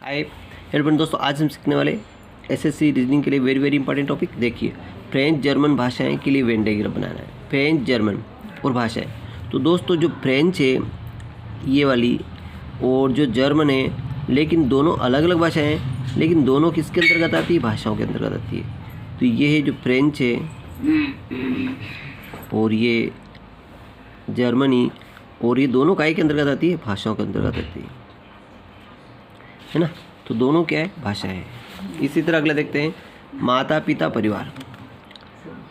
Hi hello friend दोस्तों, आज हम सीखने वाले एसएससी रीजनिंग के लिए वेरी इंपॉर्टेंट टॉपिक। देखिए, फ्रेंच जर्मन भाषाएं के लिए वेन डायग्राम बनाना है। फ्रेंच जर्मन और भाषाएं, तो दोस्तों जो फ्रेंच है ये वाली और जो जर्मन है, लेकिन दोनों अलग अलग भाषाएं हैं, लेकिन दोनों किसके अंतर्गत आती है? भाषाओं के अंतर्गत आती है। तो ये है जो फ्रेंच है और ये जर्मनी, और ये दोनों काय के अंतर्गत आती है? भाषाओं के अंतर्गत आती है ना। तो दोनों क्या है? भाषा है। इसी तरह अगला देखते हैं, माता पिता परिवार।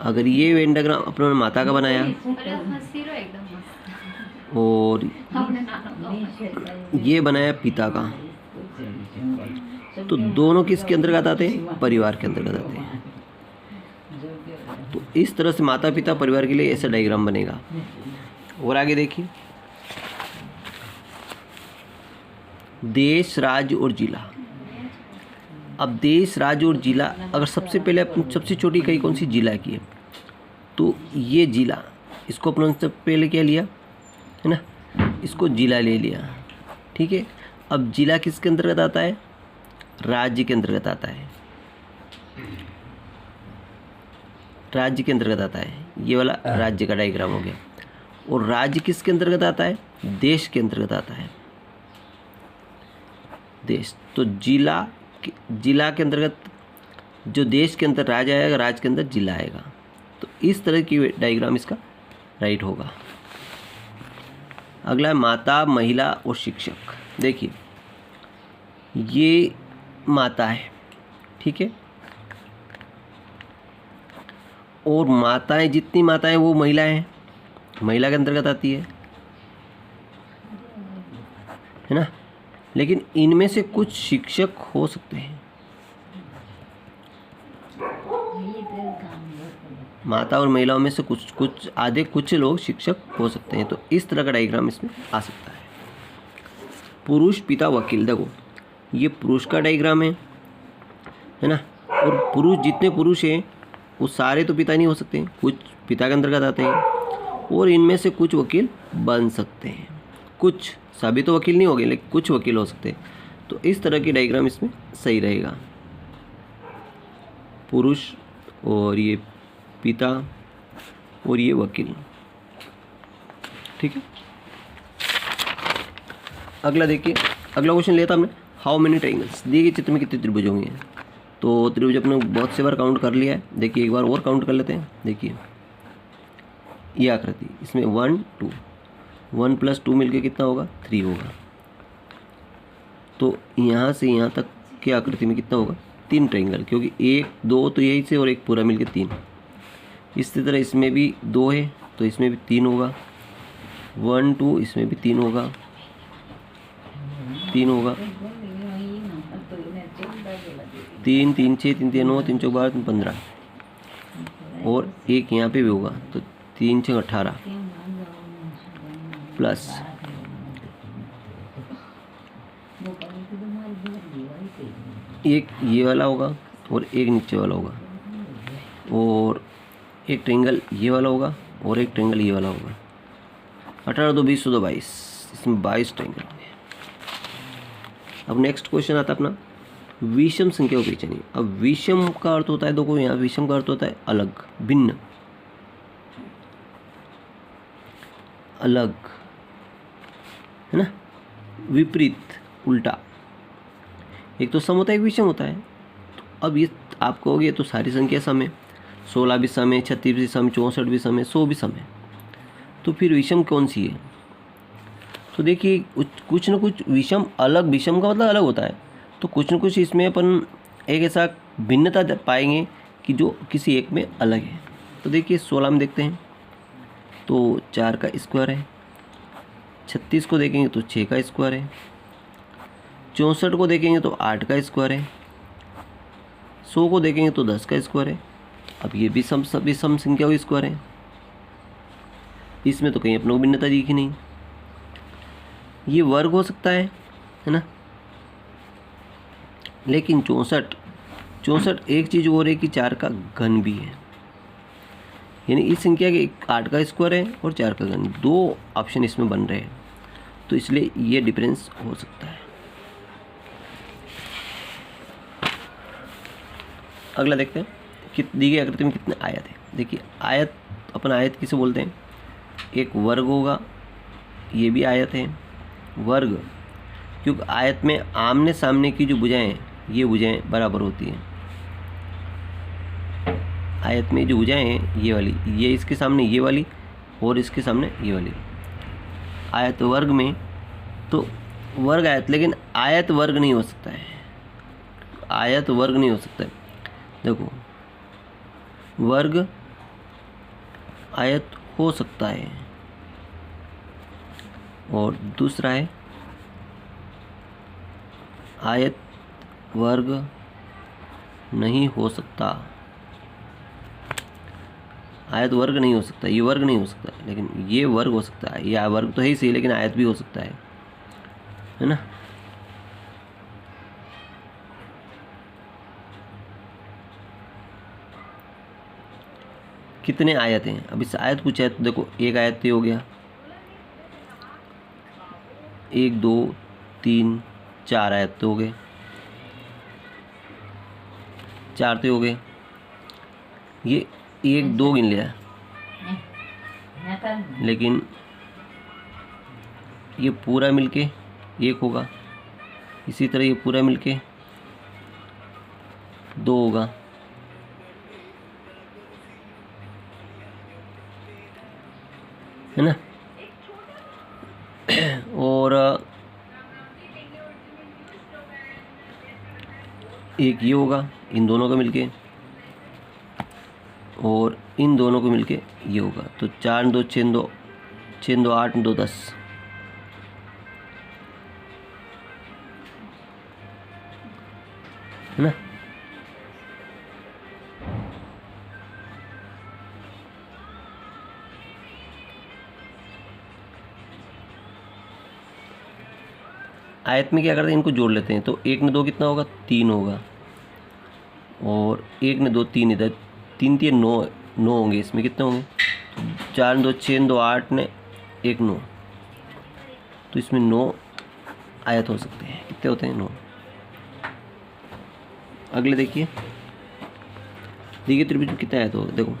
अगर ये वेन डायग्राम अपने माता का बनाया और ये बनाया पिता का, तो दोनों किसके अंतर्गत आते हैं? परिवार के अंतर्गत आते हैं। तो इस तरह से माता पिता परिवार के लिए ऐसा डायग्राम बनेगा। और आगे देखिए, देश, राज्य और जिला। अब देश, राज्य और जिला, अगर सबसे पहले अपनी सबसे छोटी इकाई कौन सी? जिला की है। तो ये जिला, इसको अपने सबसे पहले क्या लिया है ना, इसको जिला ले लिया, ठीक है। अब जिला किसके अंतर्गत आता है? राज्य के अंतर्गत आता है। राज्य के अंतर्गत आता है, ये वाला राज्य का डायग्राम हो गया। और राज्य किसके अंतर्गत आता है? देश के अंतर्गत आता है, देश। तो जिला के अंतर्गत जो देश के अंदर राज्य आएगा, राज्य के अंदर जिला आएगा। तो इस तरह की डायग्राम इसका राइट होगा। अगला है माता, महिला और शिक्षक। देखिए, ये माता है, ठीक है, और माताएं, जितनी माताएं वो महिलाएं हैं, महिला के अंतर्गत आती है ना। लेकिन इनमें से कुछ शिक्षक हो सकते हैं, माता और महिलाओं में से कुछ आधे कुछ लोग शिक्षक हो सकते हैं। तो इस तरह का डायग्राम इसमें आ सकता है। पुरुष, पिता, वकील। देखो, ये पुरुष का डायग्राम है ना। और पुरुष, जितने पुरुष हैं वो सारे तो पिता नहीं हो सकते, कुछ पिता के अंतर्गत आते हैं, और इनमें से कुछ वकील बन सकते हैं। कुछ, सभी तो वकील नहीं होंगे, लेकिन कुछ वकील हो सकते हैं। तो इस तरह की डायग्राम इसमें सही रहेगा। पुरुष और ये पिता और ये वकील, ठीक है। अगला देखिए, अगला क्वेश्चन लिया था हमने, हाउ मेनी ट्रायंगल्स। दिए गए चित्र में कितने त्रिभुज होंगे? तो त्रिभुज अपने बहुत से बार काउंट कर लिया है। देखिए, एक बार और काउंट कर लेते हैं। देखिए, ये आकृति, इसमें 1 2, 1 + 2 मिलके कितना होगा? 3 होगा। तो यहाँ से यहाँ तक की आकृति में कितना होगा? 3 ट्रायंगल, क्योंकि 1 2 तो यही से और एक पूरा मिलके 3। इसी तरह इसमें भी 2 है तो इसमें भी 3 होगा। 1 2, इसमें भी 3 होगा, 3 होगा। 3 3 6 3 3 9 3 4 12 3 15, और एक यहाँ पे भी होगा। तो 3 6 18 प्लस एक ये वाला होगा और एक नीचे वाला होगा, और एक ट्रायंगल ये वाला होगा और एक ट्रायंगल ये वाला होगा। 18 2 20 2 22, इसमें 22 ट्रायंगल होंगे। अब नेक्स्ट क्वेश्चन आता है अपना, विषम संख्या को पहचानिए। अब विषम का अर्थ होता है, देखो यहाँ विषम का अर्थ होता है अलग, भिन्न, अलग, है ना, विपरीत, उल्टा। एक तो सम होता है, एक विषम होता है। तो अब ये आप कहोगे तो सारी संख्या सम है, 16 भी सम है, 36 भी सम, 64 भी सम है, 100 भी सम है। तो फिर विषम कौन सी है? तो देखिए, कुछ न कुछ विषम, अलग, विषम का मतलब अलग होता है। तो कुछ न कुछ इसमें अपन एक ऐसा भिन्नता पाएंगे कि जो किसी एक में अलग है। तो देखिए, 16 में देखते हैं तो 4 का स्क्वायर है, 36 को देखेंगे तो 6 का स्क्वायर है, 64 को देखेंगे तो 8 का स्क्वायर है, 100 को देखेंगे तो 10 का स्क्वायर है। अब ये भी सभी सम संख्या का स्क्वायर है। इसमें तो कहीं अपनों को भिन्नता दिखी नहीं। ये वर्ग हो सकता है ना, लेकिन 64 एक चीज़ और है कि 4 का घन भी है। यानी इस संख्या के 8 का स्क्वायर है और 4 का घन, 2 ऑप्शन इसमें बन रहे हैं। तो इसलिए ये डिफरेंस हो सकता है। अगला देखते हैं कि दी गई आकृति में कितने आयत हैं। देखिए आयत, अपन आयत किसे बोलते हैं, एक वर्ग होगा, ये भी आयत है वर्ग, क्योंकि आयत में आमने सामने की जो भुजाएं हैं ये भुजाएं बराबर होती हैं। आयत में जो भुजाएं हैं ये वाली, ये इसके सामने ये वाली और इसके सामने ये वाली। आयत वर्ग में तो वर्ग आयत, लेकिन आयत वर्ग नहीं हो सकता है, आयत वर्ग नहीं हो सकता है। देखो वर्ग आयत हो सकता है, और दूसरा है आयत वर्ग नहीं हो सकता। आयत वर्ग नहीं हो सकता, ये वर्ग नहीं हो सकता, लेकिन ये वर्ग हो सकता है। ये वर्ग तो है ही सही, लेकिन आयत भी हो सकता है ना। कितने आयत हैं, अब इस आयत पूछा है तो देखो एक आयत तो हो गया, 1 2 3 4 आयत तो हो गए, 4 तो हो गए। ये 1 2 गिन लिया, लेकिन ये पूरा मिलके 1 होगा, इसी तरह ये पूरा मिलके 2 होगा, है ना। और एक ये होगा इन दोनों का मिलके, और इन दोनों को मिलके ये होगा। तो 4 2 6 2 6 2 8 2 10, है ना। आयत में क्या करते हैं, इनको जोड़ लेते हैं। तो 1 ने 2 कितना होगा, 3 होगा, और 1 ने 2 3 इधर, 3 3 9 9 होंगे, इसमें कितने होंगे, 4 2 6 2 8 ने 1 9, तो इसमें 9 आयत हो सकते हैं। कितने होते हैं, 9। अगले देखिए त्रिभुज में कितने आयत होगा, देखो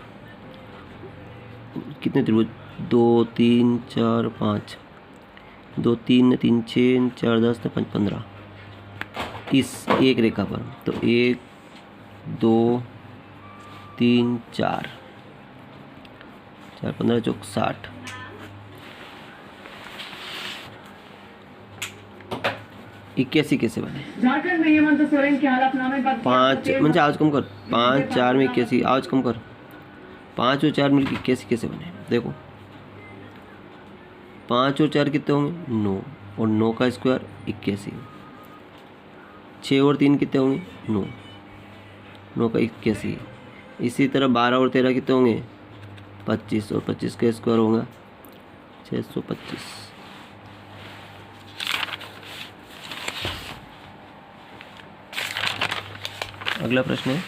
कितने त्रिभुज, 2 3 4 5, 2 3 3 6 4 10 5 15 इस एक रेखा पर। तो 1 2 3 4 4 15 चौक 60, 81 कैसे बने, झारखंड में हेमंत सोरेन के हलफनामे पर 5 म्हणजे आज कम कर, 5 4 में 81, आज कम कर, 5 और 4 मिलकर 81 कैसे बने। देखो 5 और 4 कितने होंगे, 9, और 9 का स्क्वायर 81, 6 और 3 कितने होंगे, 9, 9 का 81। इसी तरह 12 और 13 कितने होंगे, 25, और 25 का स्क्वायर होगा 625। अगला प्रश्न है,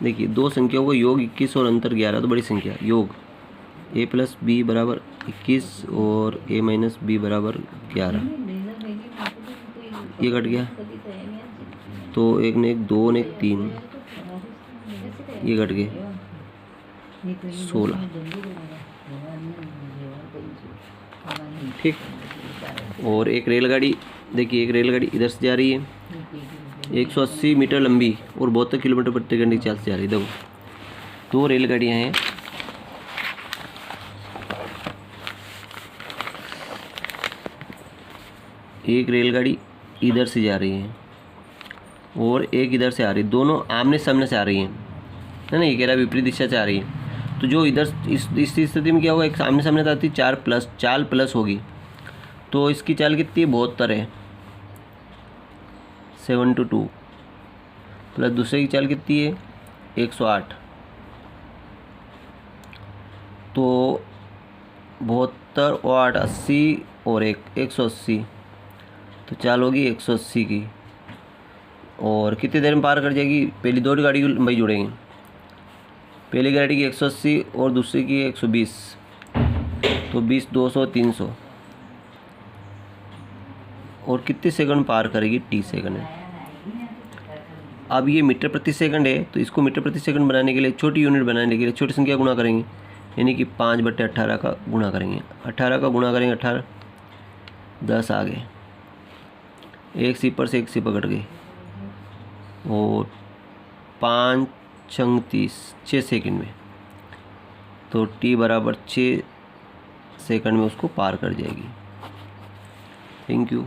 देखिए दो संख्याओं का योग 21 और अंतर 11, तो बड़ी संख्या योग a प्लस बी बराबर 21 और a माइनस बी बराबर 11, ये कट गया, तो 1 ने 1 2 ने 3, ये कट गए 16, ठीक। और एक रेलगाड़ी, देखिए एक रेलगाड़ी इधर से जा रही है, 180 मीटर लंबी और 72 किलोमीटर प्रति घंटे की चाल से जा रही है। देखो 2 रेलगाड़ियाँ हैं, एक रेलगाड़ी इधर से जा रही है और एक इधर से आ रही है, दोनों आमने सामने से आ रही हैं, है ना। ये कह रहा है विपरीत दिशा से आ रही है। तो जो इधर इस स्थिति में क्या होगा, एक सामने सामने आती 4 प्लस, चाल प्लस होगी, तो इसकी चाल कितनी है, 72 है, 7-2, प्लस दूसरे की चाल कितनी है, 108, तो 72 और 8 80 और 180, तो चाल होगी 180 की। और कितनी देर में पार कर जाएगी, पहली 2 गाड़ी की लंबाई जोड़ेंगे, पहली गाड़ी की 180 और दूसरी की 120, तो 20 200 300, और कितने सेकंड पार करेगी, 30 सेकंड है। अब ये मीटर प्रति सेकंड है, तो इसको मीटर प्रति सेकंड बनाने के लिए, छोटी यूनिट बनाने के लिए छोटी संख्या गुणा करेंगे, यानी कि 5/18 का गुणा करेंगे। 18 का गुणा करेंगे, 18 10 आ गए, एक सिपर से एक सिपर कट गई, और 5 छंग 30, 6 सेकंड में, तो t बराबर 6 सेकंड में उसको पार कर जाएगी। Thank you.